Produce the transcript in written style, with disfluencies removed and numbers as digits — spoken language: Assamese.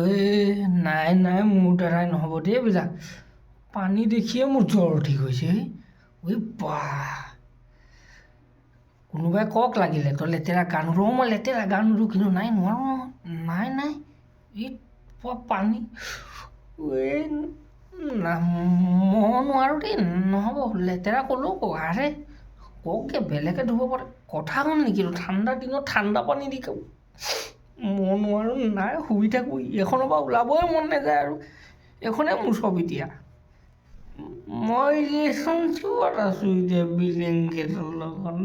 এই নাই নাই মোৰ দ্বাৰাই নহ'ব দেই এইবিলাক পানী দেখিয়ে মোৰ জ্বৰ উঠি গৈছে ঐ বা কোনোবাই কওক লাগিলে তই লেতেৰা গান ৰ মই লেতেৰা গান ৰো কিন্তু নাই নোৱাৰো নাই নাই এই পানী এই মই নোৱাৰোঁ দেই নহ'ব লেতেৰা ক'লেও কওক আৰে কওকগৈ বেলেগে ধুব পাৰে কথা হ'ল নেকি ঠাণ্ডা দিনত ঠাণ্ডা পানী দি খাব মই নোৱাৰোঁ নাই শুই থাকোঁ এইখনৰ পৰা ওলাবই মন নাযায় আৰু এইখনেই মোৰ চব এতিয়া মই ৰিলেশ্যনশ্বিপত আছোঁ এতিয়া বিলিং গেটৰ লগত